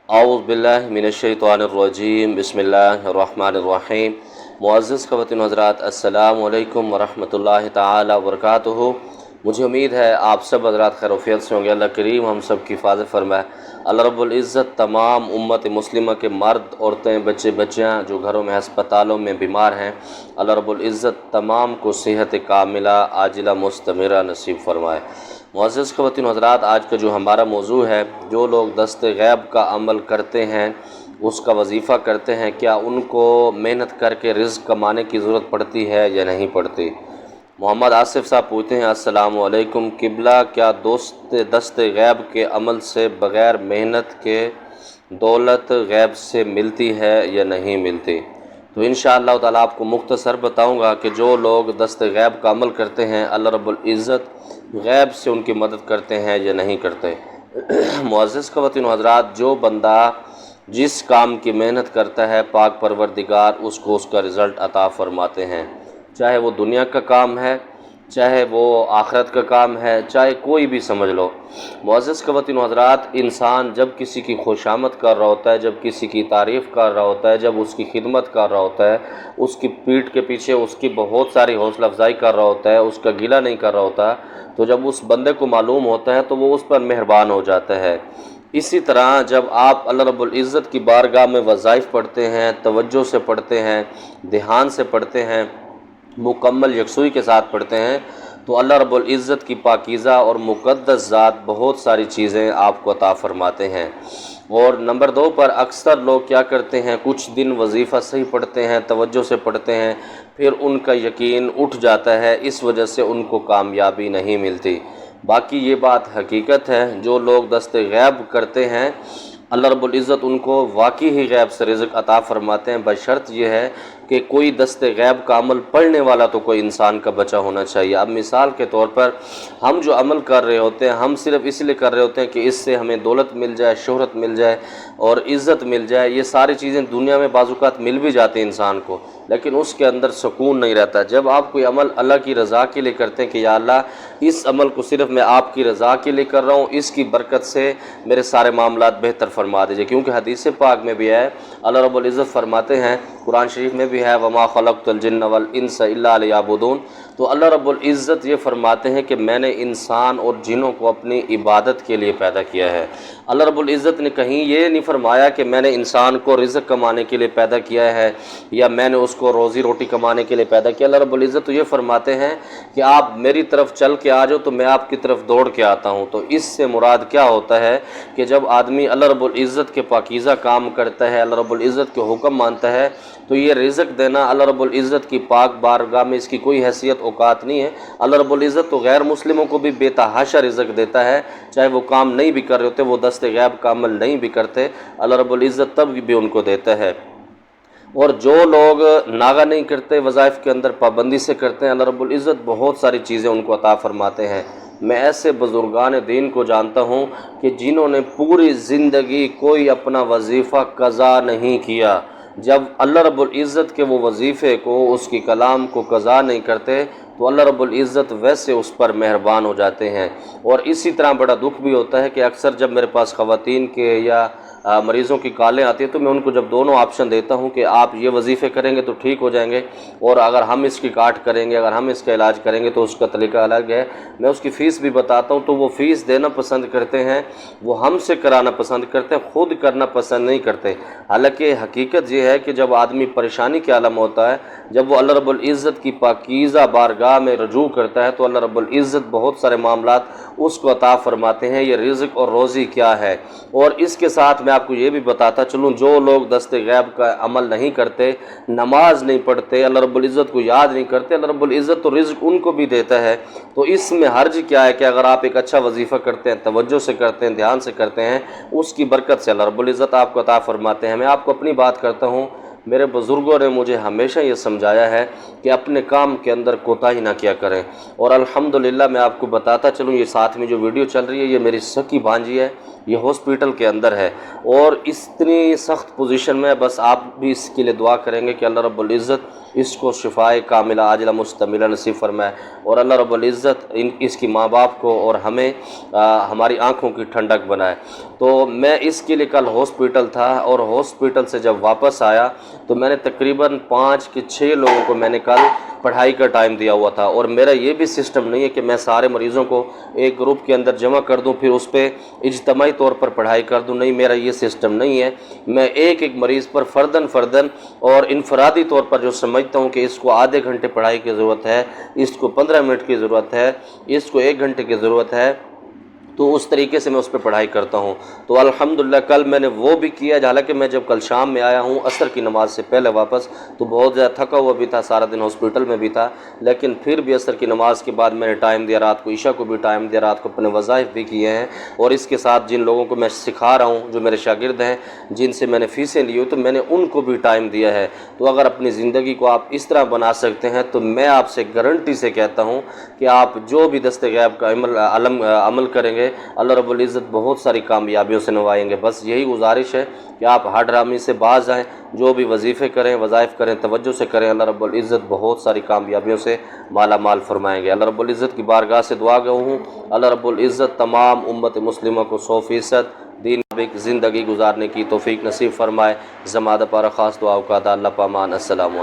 اعوذ باللہ من الشیطان الرجیم بسم اللہ الرحمن الرحیم۔ معزز خواتین و حضرات، السلام علیکم ورحمۃ اللہ تعالی وبرکاتہ۔ مجھے امید ہے آپ سب حضرات خیر و عافیت سے ہوں گے۔ اللہ کریم ہم سب کی حفاظت فرمائے۔ اللہ رب العزت تمام امت مسلمہ کے مرد، عورتیں، بچے بچیاں جو گھروں میں ہسپتالوں میں بیمار ہیں، اللہ رب العزت تمام کو صحت کاملہ عاجلہ مستمرہ نصیب فرمائے۔ معزز خواتین و حضرات، آج کا جو ہمارا موضوع ہے، جو لوگ دست غیب کا عمل کرتے ہیں، اس کا وظیفہ کرتے ہیں، کیا ان کو محنت کر کے رزق کمانے کی ضرورت پڑتی ہے یا نہیں پڑتی؟ محمد آصف صاحب پوچھتے ہیں، السلام علیکم قبلہ، کیا دست غیب کے عمل سے بغیر محنت کے دولت غیب سے ملتی ہے یا نہیں ملتی؟ تو انشاءاللہ تعالیٰ آپ کو مختصر بتاؤں گا کہ جو لوگ دست غیب کا عمل کرتے ہیں، اللہ رب العزت غیب سے ان کی مدد کرتے ہیں یا نہیں کرتے؟ معزز خواتین و حضرات، جو بندہ جس کام کی محنت کرتا ہے، پاک پروردگار اس کو اس کا رزلٹ عطا فرماتے ہیں، چاہے وہ دنیا کا کام ہے، چاہے وہ آخرت کا کام ہے، چاہے کوئی بھی سمجھ لو۔ معزز خواتین و حضرات، انسان جب کسی کی خوشامد کر رہا ہوتا ہے، جب کسی کی تعریف کر رہا ہوتا ہے، جب اس کی خدمت کر رہا ہوتا ہے، اس کی پیٹھ کے پیچھے اس کی بہت ساری حوصلہ افزائی کر رہا ہوتا ہے، اس کا گلہ نہیں کر رہا ہوتا، تو جب اس بندے کو معلوم ہوتا ہے تو وہ اس پر مہربان ہو جاتا ہے۔ اسی طرح جب آپ اللہ رب العزت کی بارگاہ میں وظائف پڑھتے ہیں، توجہ سے پڑھتے ہیں، دھیان سے پڑھتے ہیں، مکمل یکسوئی کے ساتھ پڑھتے ہیں، تو اللہ رب العزت کی پاکیزہ اور مقدس ذات بہت ساری چیزیں آپ کو عطا فرماتے ہیں۔ اور نمبر 2 پر اکثر لوگ کیا کرتے ہیں، کچھ دن وظیفہ صحیح پڑھتے ہیں، توجہ سے پڑھتے ہیں، پھر ان کا یقین اٹھ جاتا ہے، اس وجہ سے ان کو کامیابی نہیں ملتی۔ باقی یہ بات حقیقت ہے، جو لوگ دست غیب کرتے ہیں، اللہ رب العزت ان کو واقعی ہی غیب سے رزق عطا فرماتے ہیں، بشرط یہ ہے کہ کوئی دست غیب کا عمل پڑھنے والا تو کوئی انسان کا بچا ہونا چاہیے۔ اب مثال کے طور پر ہم جو عمل کر رہے ہوتے ہیں، ہم صرف اس لیے کر رہے ہوتے ہیں کہ اس سے ہمیں دولت مل جائے، شہرت مل جائے اور عزت مل جائے۔ یہ ساری چیزیں دنیا میں بعض اوقات مل بھی جاتی ہیں انسان کو، لیکن اس کے اندر سکون نہیں رہتا۔ جب آپ کوئی عمل اللہ کی رضا کے لیے کرتے ہیں کہ یا اللہ اس عمل کو صرف میں آپ کی رضا کے لیے کر رہا ہوں، اس کی برکت سے میرے سارے معاملات بہتر فرما دیجیے، کیونکہ حدیث پاک میں بھی ہے، اللہ رب العزت فرماتے ہیں، قرآن شریف میں بھی ہے، وما خلقت الجن والانس الا لیعبدون، تو اللہ رب العزت یہ فرماتے ہیں کہ میں نے انسان اور جنوں کو اپنی عبادت کے لیے پیدا کیا ہے۔ اللہ رب العزت نے کہیں یہ نہیں فرمایا کہ میں نے انسان کو رزق کمانے کے لیے پیدا کیا ہے یا میں نے اس کو روزی روٹی کمانے کے لیے پیدا کیا۔ اللہ رب العزت تو یہ فرماتے ہیں کہ آپ میری طرف چل کے آ جاؤ تو میں آپ کی طرف دوڑ کے آتا ہوں۔ تو اس سے مراد کیا ہوتا ہے کہ جب آدمی اللہ رب العزت کے پاکیزہ کام کرتا ہے، اللہ رب العزت کے حکم مانتا ہے، تو یہ رزق دینا اللہ رب العزت کی پاک بارگاہ میں اس کی کوئی حیثیت اوقات نہیں ہے۔ اللہ رب العزت تو غیر مسلموں کو بھی بے تحاشا رزق دیتا ہے، چاہے وہ کام نہیں بھی کر رہے ہوتے، وہ دست غیب کا عمل نہیں بھی کرتے، اللہ رب العزت تب بھی ان کو دیتا ہے۔ اور جو لوگ ناغہ نہیں کرتے، وظائف کے اندر پابندی سے کرتے ہیں، اللہ رب العزت بہت ساری چیزیں ان کو عطا فرماتے ہیں۔ میں ایسے بزرگان دین کو جانتا ہوں کہ جنہوں نے پوری زندگی کوئی اپنا وظیفہ قضا نہیں کیا، جب اللہ رب العزت کے وہ وظیفے کو، اس کی کلام کو قضا نہیں کرتے تو اللہ رب العزت ویسے اس پر مہربان ہو جاتے ہیں۔ اور اسی طرح بڑا دکھ بھی ہوتا ہے کہ اکثر جب میرے پاس خواتین کے یا مریضوں کی کالیں آتی ہیں تو میں ان کو جب دونوں آپشن دیتا ہوں کہ آپ یہ وظیفے کریں گے تو ٹھیک ہو جائیں گے، اور اگر ہم اس کی کاٹ کریں گے، اگر ہم اس کا علاج کریں گے تو اس کا طریقہ الگ ہے، میں اس کی فیس بھی بتاتا ہوں، تو وہ فیس دینا پسند کرتے ہیں، وہ ہم سے کرانا پسند کرتے ہیں، خود کرنا پسند نہیں کرتے۔ حالانکہ حقیقت یہ ہے کہ جب آدمی پریشانی کے عالم ہوتا ہے، جب وہ اللہ رب العزت کی پاکیزہ بارگاہ میں رجوع کرتا ہے تو اللہ رب العزت بہت سارے معاملات اس کو عطا فرماتے ہیں۔ یہ رزق اور روزی کیا ہے؟ اور اس کے ساتھ میں آپ کو یہ بھی بتاتا چلوں، جو لوگ دست غیب کا عمل نہیں کرتے، نماز نہیں پڑھتے، اللہ رب العزت کو یاد نہیں کرتے، اللہ رب العزت تو رزق ان کو بھی دیتا ہے۔ تو اس میں حرج کیا ہے کہ اگر آپ ایک اچھا وظیفہ کرتے ہیں، توجہ سے کرتے ہیں، دھیان سے کرتے ہیں، اس کی برکت سے اللہ رب العزت آپ کو عطا فرماتے ہیں۔ میں آپ کو اپنی بات کرتا ہوں، میرے بزرگوں نے مجھے ہمیشہ یہ سمجھایا ہے کہ اپنے کام کے اندر کوتاہی نہ کیا کریں، اور الحمدللہ میں آپ کو بتاتا چلوں، یہ ساتھ میں جو ویڈیو چل رہی ہے یہ میری سکی بھانجی ہے، یہ ہاسپیٹل کے اندر ہے۔ اور اتنی سخت پوزیشن میں، بس آپ بھی اس کے لیے دعا کریں گے کہ اللہ رب العزت اس کو شفائے کاملہ عاجلہ مستمرہ نصیب فرمائے، اور اللہ رب العزت اس کی ماں باپ کو اور ہمیں ہماری آنکھوں کی ٹھنڈک بنائے۔ تو میں اس کے لیے کل ہاسپٹل تھا، اور ہاسپٹل سے جب واپس آیا تو میں نے تقریباً 5 کہ 6 لوگوں کو میں نے کل پڑھائی کا ٹائم دیا ہوا تھا، اور میرا یہ بھی سسٹم نہیں ہے کہ میں سارے مریضوں کو ایک گروپ کے اندر جمع کر دوں پھر اس پہ اجتماعی طور پر پڑھائی کر دوں، نہیں، میرا یہ سسٹم نہیں ہے۔ میں ایک ایک مریض پر فرداً اور انفرادی طور پر جو سمجھتا ہوں کہ اس کو آدھے گھنٹے پڑھائی کی ضرورت ہے، اس کو 15 منٹ کی ضرورت ہے، اس کو 1 گھنٹے کی ضرورت ہے، تو اس طریقے سے میں اس پہ پڑھائی کرتا ہوں۔ تو الحمدللہ کل میں نے وہ بھی کیا، حالانکہ میں جب کل شام میں آیا ہوں عصر کی نماز سے پہلے واپس، تو بہت زیادہ تھکا ہوا بھی تھا، سارا دن ہاسپٹل میں بھی تھا، لیکن پھر بھی عصر کی نماز کے بعد میں نے ٹائم دیا، رات کو عشاء کو بھی ٹائم دیا، رات کو اپنے وظائف بھی کیے ہیں، اور اس کے ساتھ جن لوگوں کو میں سکھا رہا ہوں جو میرے شاگرد ہیں، جن سے میں نے فیسیں لی ہوئی، تو میں نے ان کو بھی ٹائم دیا ہے۔ تو اگر اپنی زندگی کو آپ اس طرح بنا سکتے ہیں تو میں آپ سے گارنٹی سے کہتا ہوں کہ آپ جو بھی دست غیب کا عمل کریں گے، اللہ رب العزت بہت ساری کامیابیوں سے نوائیں گے۔ بس یہی گزارش ہے کہ آپ ہر ڈرامی سے باز آئیں، جو بھی وظیفے کریں، وظائف کریں، توجہ سے کریں، اللہ رب العزت بہت ساری کامیابیوں سے مالا مال فرمائیں گے۔ اللہ رب العزت کی بارگاہ سے دعا گو ہوں، اللہ رب العزت تمام امت مسلمہ کو 100% دین مطابق زندگی گزارنے کی توفیق نصیب فرمائے۔ زمادہ پارا خاص دعا کا اللہ پامان۔ السلام علیکم۔